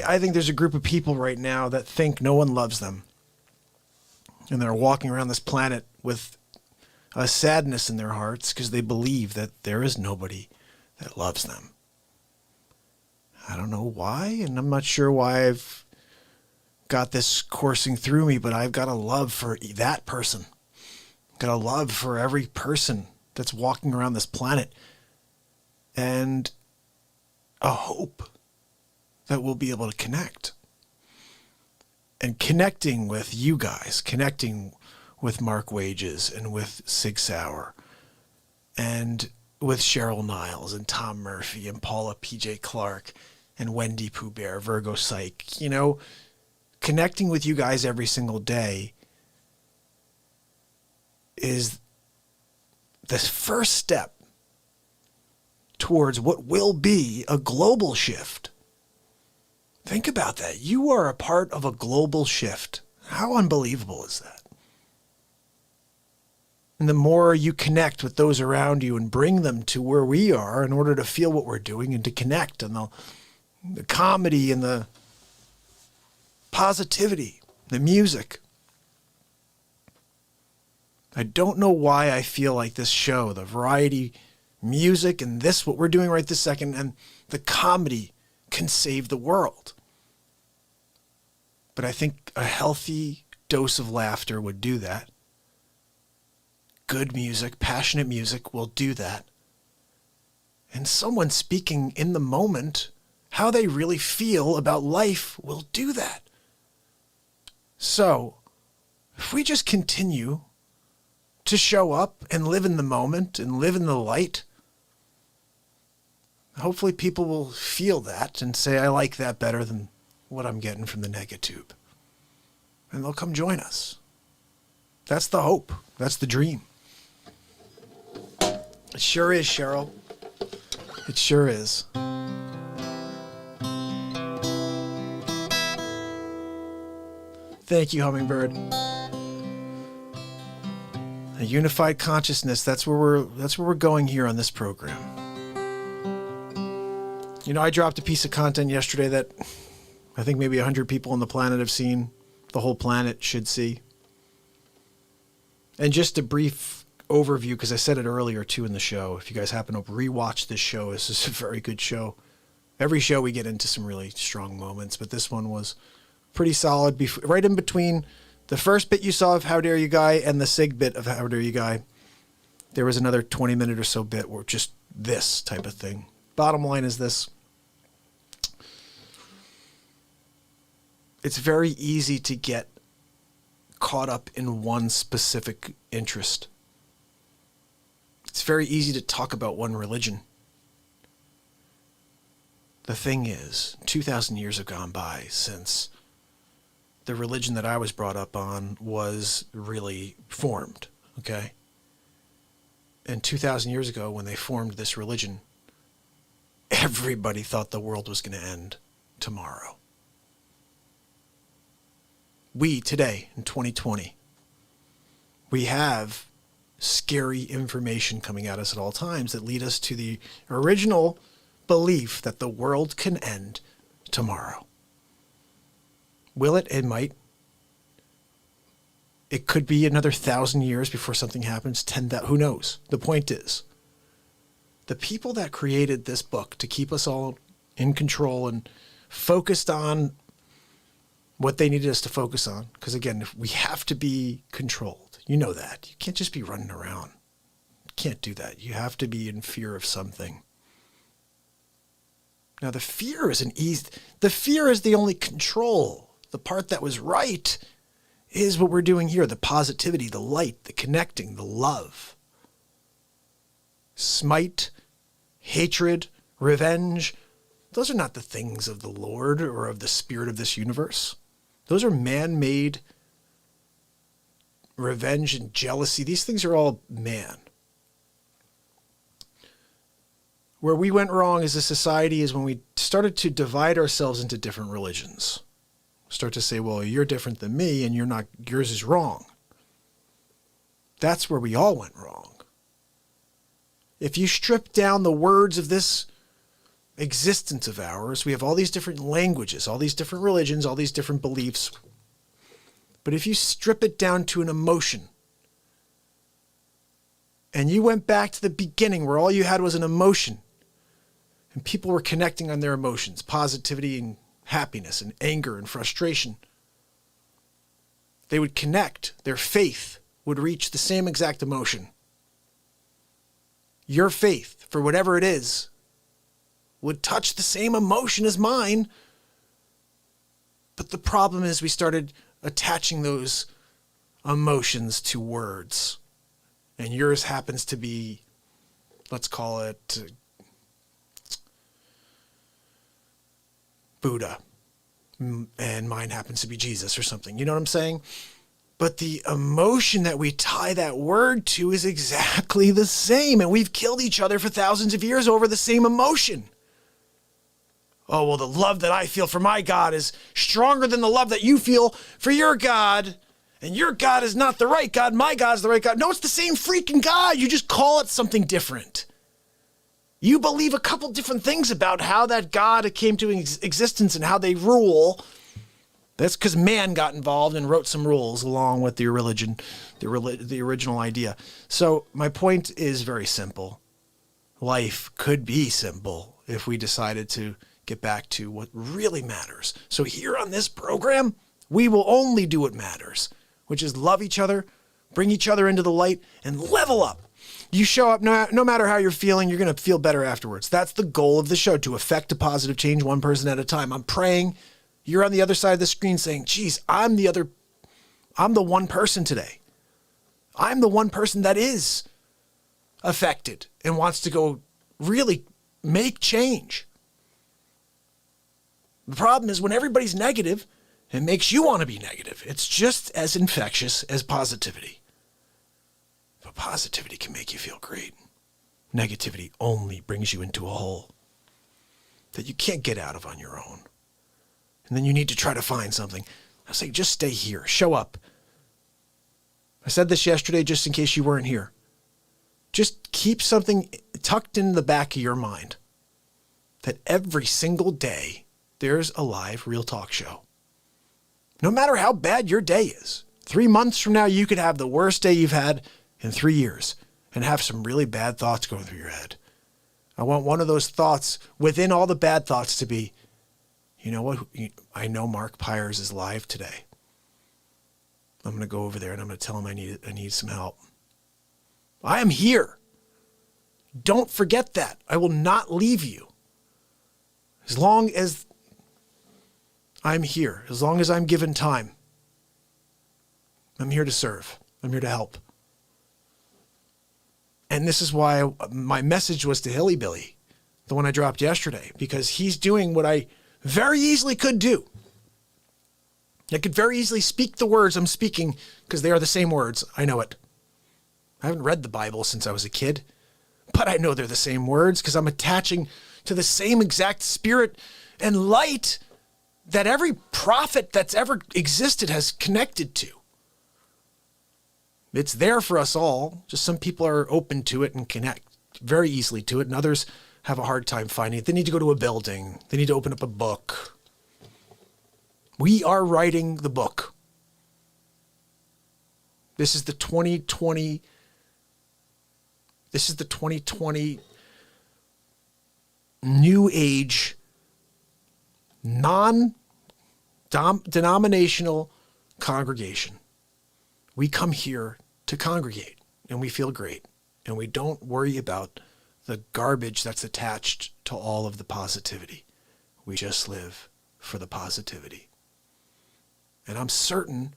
I think there's a group of people right now that think no one loves them. And they're walking around this planet with a sadness in their hearts because they believe that there is nobody that loves them. I don't know why, and I'm not sure why I've got this coursing through me, but I've got a love for that person. I've got a love for every person that's walking around this planet, and a hope that we'll be able to connect. And connecting with you guys, connecting with Mark Wages and with Sig Sauer and with Cheryl Niles and Tom Murphy and Paula PJ Clark and Wendy Pooh Bear, Virgo Psych, you know, connecting with you guys every single day is the first step towards what will be a global shift. Think about that. You are a part of a global shift. How unbelievable is that? And the more you connect with those around you and bring them to where we are in order to feel what we're doing and to connect, and the comedy and the positivity, the music. I don't know why I feel like this show, the variety music and this, what we're doing right this second, and the comedy can save the world. But I think a healthy dose of laughter would do that. Good music, passionate music will do that. And someone speaking in the moment, how they really feel about life will do that. So, if we just continue to show up and live in the moment and live in the light, hopefully people will feel that and say, I like that better than what I'm getting from the negatube. And they'll come join us. That's the hope. That's the dream. It sure is, Cheryl. It sure is. Thank you, Hummingbird. A unified consciousness, that's where we're going here on this program. You know, I dropped a piece of content yesterday that I think maybe 100 people on the planet have seen. The whole planet should see. And just a brief overview, because I said it earlier too in the show. If you guys happen to rewatch this show, this is a very good show. Every show we get into some really strong moments, but this one was pretty solid. Right in between the first bit you saw of How Dare You Guy and the Sig bit of How Dare You Guy, there was another 20-minute or so bit where just this type of thing. Bottom line is this. It's very easy to get caught up in one specific interest. It's very easy to talk about one religion. The thing is, 2,000 years have gone by since the religion that I was brought up on was really formed, okay? And 2,000 years ago, when they formed this religion, everybody thought the world was going to end tomorrow. We, today, in 2020, we have scary information coming at us at all times that lead us to the original belief that the world can end tomorrow. Will it? It might. It could be another 1,000 years before something happens. 10,000. Who knows? The point is, the people that created this book to keep us all in control and focused on what they needed us to focus on, because again, we have to be controlled. You know that. You can't just be running around. You can't do that. You have to be in fear of something. Now, the fear is the only control. The part that was right is what we're doing here. The positivity, the light, the connecting, the love. Smite, hatred, revenge. Those are not the things of the Lord or of the spirit of this universe. Those are man-made revenge and jealousy. These things are all man. Where we went wrong as a society is when we started to divide ourselves into different religions. Start to say, well, you're different than me and yours is wrong. That's where we all went wrong. If you strip down the words of this existence of ours. We have all these different languages, all these different religions, all these different beliefs. But if you strip it down to an emotion, and you went back to the beginning where all you had was an emotion, and people were connecting on their emotions, positivity and happiness and anger and frustration, they would connect. Their faith would reach the same exact emotion. Your faith, for whatever it is, would touch the same emotion as mine. But the problem is we started attaching those emotions to words. And yours happens to be, let's call it Buddha. And mine happens to be Jesus or something. You know what I'm saying? But the emotion that we tie that word to is exactly the same. And we've killed each other for thousands of years over the same emotion. Oh, well, the love that I feel for my God is stronger than the love that you feel for your God. And your God is not the right God. My God's the right God. No, it's the same freaking God. You just call it something different. You believe a couple different things about how that God came to existence and how they rule. That's because man got involved and wrote some rules along with the religion, the original idea. So my point is very simple. Life could be simple if we decided to get back to what really matters. So here on this program, we will only do what matters, which is love each other, bring each other into the light, and level up. You show up, no matter how you're feeling, you're going to feel better afterwards. That's the goal of the show, to affect a positive change one person at a time. I'm praying you're on the other side of the screen saying, geez, I'm the one person today. I'm the one person that is affected and wants to go really make change. The problem is when everybody's negative, it makes you want to be negative. It's just as infectious as positivity. But positivity can make you feel great. Negativity only brings you into a hole that you can't get out of on your own. And then you need to try to find something. I say, just stay here. Show up. I said this yesterday just in case you weren't here. Just keep something tucked in the back of your mind that every single day there's a live real talk show. No matter how bad your day is. 3 months from now, you could have the worst day you've had in 3 years and have some really bad thoughts going through your head. I want one of those thoughts within all the bad thoughts to be, you know what? I know Mark Pyers is live today. I'm going to go over there and I'm going to tell him I need some help. I am here. Don't forget that. I will not leave you. As long as I'm here, as long as I'm given time, I'm here to serve. I'm here to help. And this is why my message was to Hilly Billy, the one I dropped yesterday, because he's doing what I very easily could do. I could very easily speak the words I'm speaking because they are the same words. I know it. I haven't read the Bible since I was a kid, but I know they're the same words because I'm attaching to the same exact spirit and light that every prophet that's ever existed has connected to. It's there for us all. Just some people are open to it and connect very easily to it, and others have a hard time finding it. They need to go to a building. They need to open up a book. We are writing the book. This is the 2020. This is the 2020 New Age non-denominational congregation. We come here to congregate and we feel great and we don't worry about the garbage that's attached to all of the positivity. We just live for the positivity. And I'm certain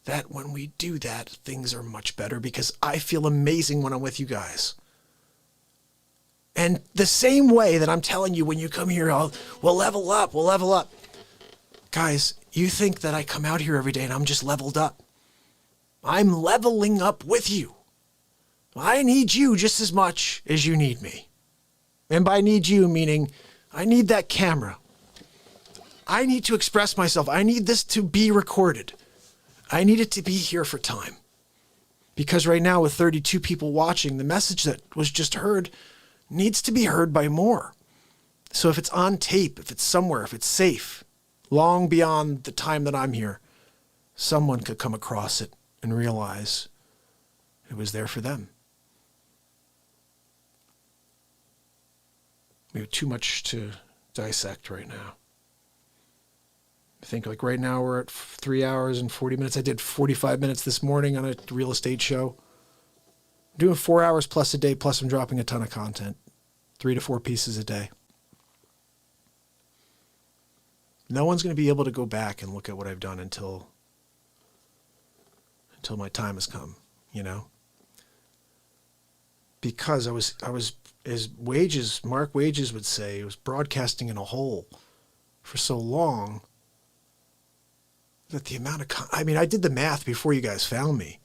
that when we do that, things are much better because I feel amazing when I'm with you guys. And the same way that I'm telling you when you come here, we'll level up, we'll level up. Guys, you think that I come out here every day and I'm just leveled up. I'm leveling up with you. I need you just as much as you need me. And by need you, meaning I need that camera. I need to express myself. I need this to be recorded. I need it to be here for time. Because right now with 32 people watching, the message that was just heard needs to be heard by more. So if it's on tape, if it's somewhere, if it's safe, long beyond the time that I'm here, someone could come across it and realize it was there for them. We have too much to dissect right now. I think like right now we're at 3 hours and 40 minutes. I did 45 minutes this morning on a real estate show. I'm doing 4 hours plus a day, plus I'm dropping a ton of content, 3 to 4 pieces a day. No one's going to be able to go back and look at what I've done until my time has come, you know? Because I was, as Mark Wages would say, I was broadcasting in a hole for so long that the amount of, I did the math before you guys found me.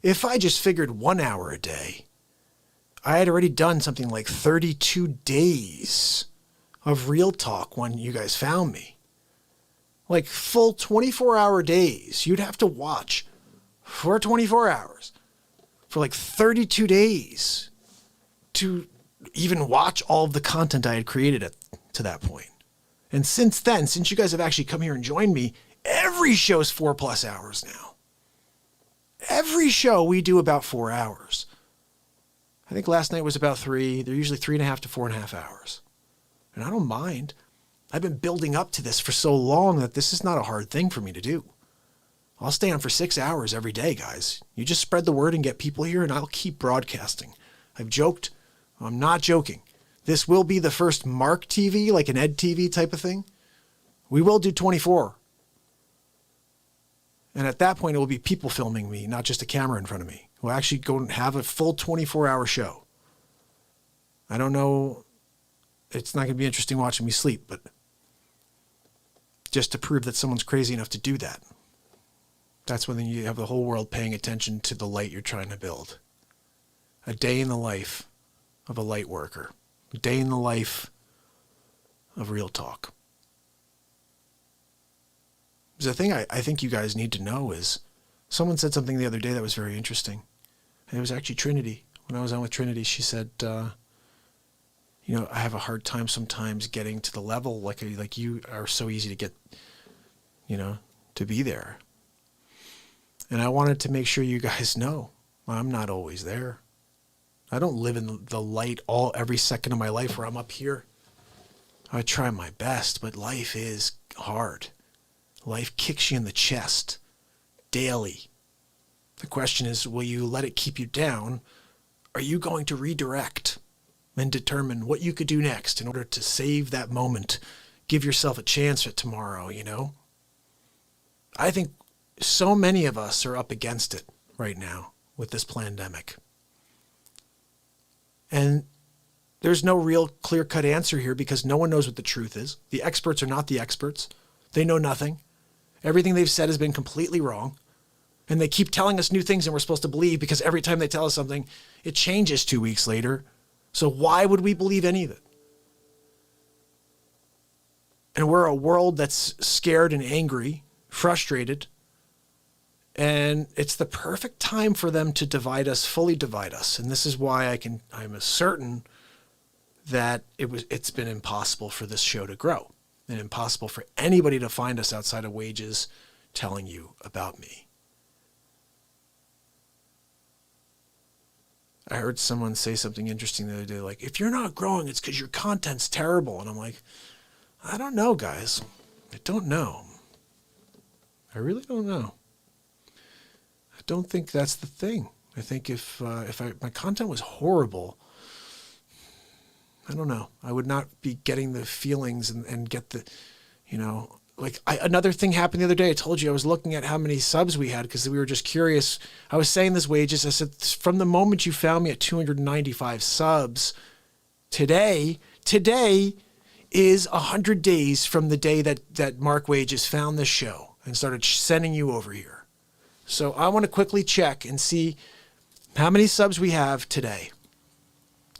If I just figured 1 hour a day, I had already done something like 32 days of real talk when you guys found me. Like full 24-hour days. You'd have to watch for 24 hours for like 32 days to even watch all of the content I had created to that point. And since then, since you guys have actually come here and joined me, every show's 4+ hours now. Every show we do about 4 hours. I think last night was about 3. They're usually 3.5 to 4.5 hours. And I don't mind. I've been building up to this for so long that this is not a hard thing for me to do. I'll stay on for 6 hours every day, guys. You just spread the word and get people here, and I'll keep broadcasting. I've joked. I'm not joking. This will be the first Mark TV, like an Ed TV type of thing. We will do 24. And at that point, it will be people filming me, not just a camera in front of me. We'll actually go and have a full 24-hour show. I don't know. It's not going to be interesting watching me sleep, but just to prove that someone's crazy enough to do that. That's when you have the whole world paying attention to the light you're trying to build. A day in the life of a light worker. A day in the life of real talk. The thing I think you guys need to know is, someone said something the other day that was very interesting. And it was actually Trinity. When I was on with Trinity, she said, I have a hard time sometimes getting to the level like you are so easy to get, to be there. And I wanted to make sure you guys know I'm not always there. I don't live in the light every second of my life where I'm up here. I try my best, but life is hard. Life kicks you in the chest daily. The question is, will you let it keep you down? Are you going to redirect and determine what you could do next in order to save that moment? Give yourself a chance at tomorrow, I think so many of us are up against it right now with this pandemic. And there's no real clear-cut answer here because no one knows what the truth is. The experts are not the experts. They know nothing. Everything they've said has been completely wrong. And they keep telling us new things and we're supposed to believe because every time they tell us something, it changes 2 weeks later. So why would we believe any of it? And we're a world that's scared and angry, frustrated. And it's the perfect time for them to divide us, fully divide us. And this is why I'm certain that it's been impossible for this show to grow and impossible for anybody to find us outside of Wages telling you about me. I heard someone say something interesting the other day, like, if you're not growing, it's because your content's terrible. And I'm like, I don't know, guys. I don't know. I really don't know. I don't think that's the thing. I think if my content was horrible, I don't know. I would not be getting the feelings and get the, another thing happened the other day. I told you I was looking at how many subs we had because we were just curious. I was saying this, Wages. I said, from the moment you found me at 295 subs, today is 100 days from the day that Mark Wages found this show and started sending you over here. So I want to quickly check and see how many subs we have today.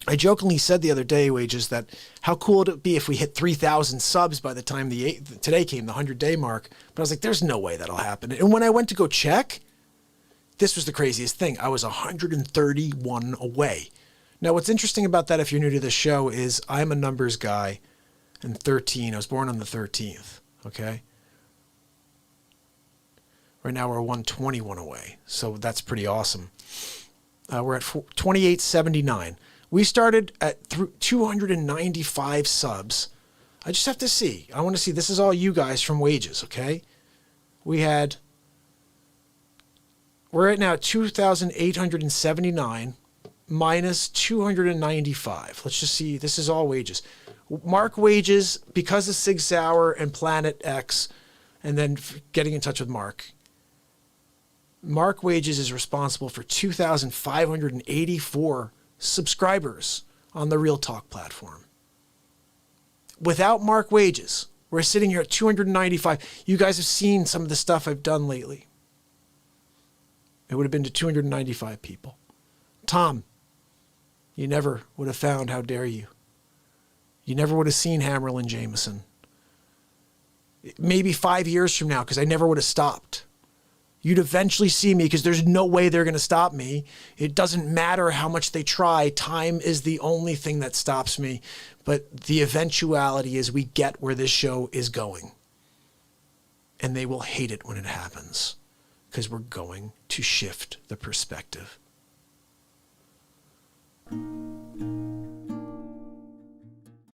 I jokingly said the other day, Wages, that how cool would it be if we hit 3,000 subs by the time today came, the 100-day mark. But I was like, there's no way that'll happen. And when I went to go check, this was the craziest thing. I was 131 away. Now, what's interesting about that, if you're new to the show, is I'm a numbers guy. 13. I was born on the 13th. Okay. Right now we're 121 away. So that's pretty awesome. We're at 2879. We started at 295 subs. I just have to see. I want to see. This is all you guys from wages, okay? We're at now 2,879 minus 295. Let's just see. This is all wages. Mark wages because of Sig Sauer and Planet X, and then getting in touch with Mark. Mark Wages is responsible for 2,584 subscribers on the Real Talk platform. Without Mark Wages, we're sitting here at 295. You guys have seen some of the stuff I've done lately. It would have been to 295 people. Tom, you never would have found How Dare You. You never would have seen Hammerlin Jameson. Maybe 5 years from now, because I never would have stopped. You'd eventually see me because there's no way they're going to stop me. It doesn't matter how much they try. Time is the only thing that stops me. But the eventuality is we get where this show is going. And they will hate it when it happens because we're going to shift the perspective.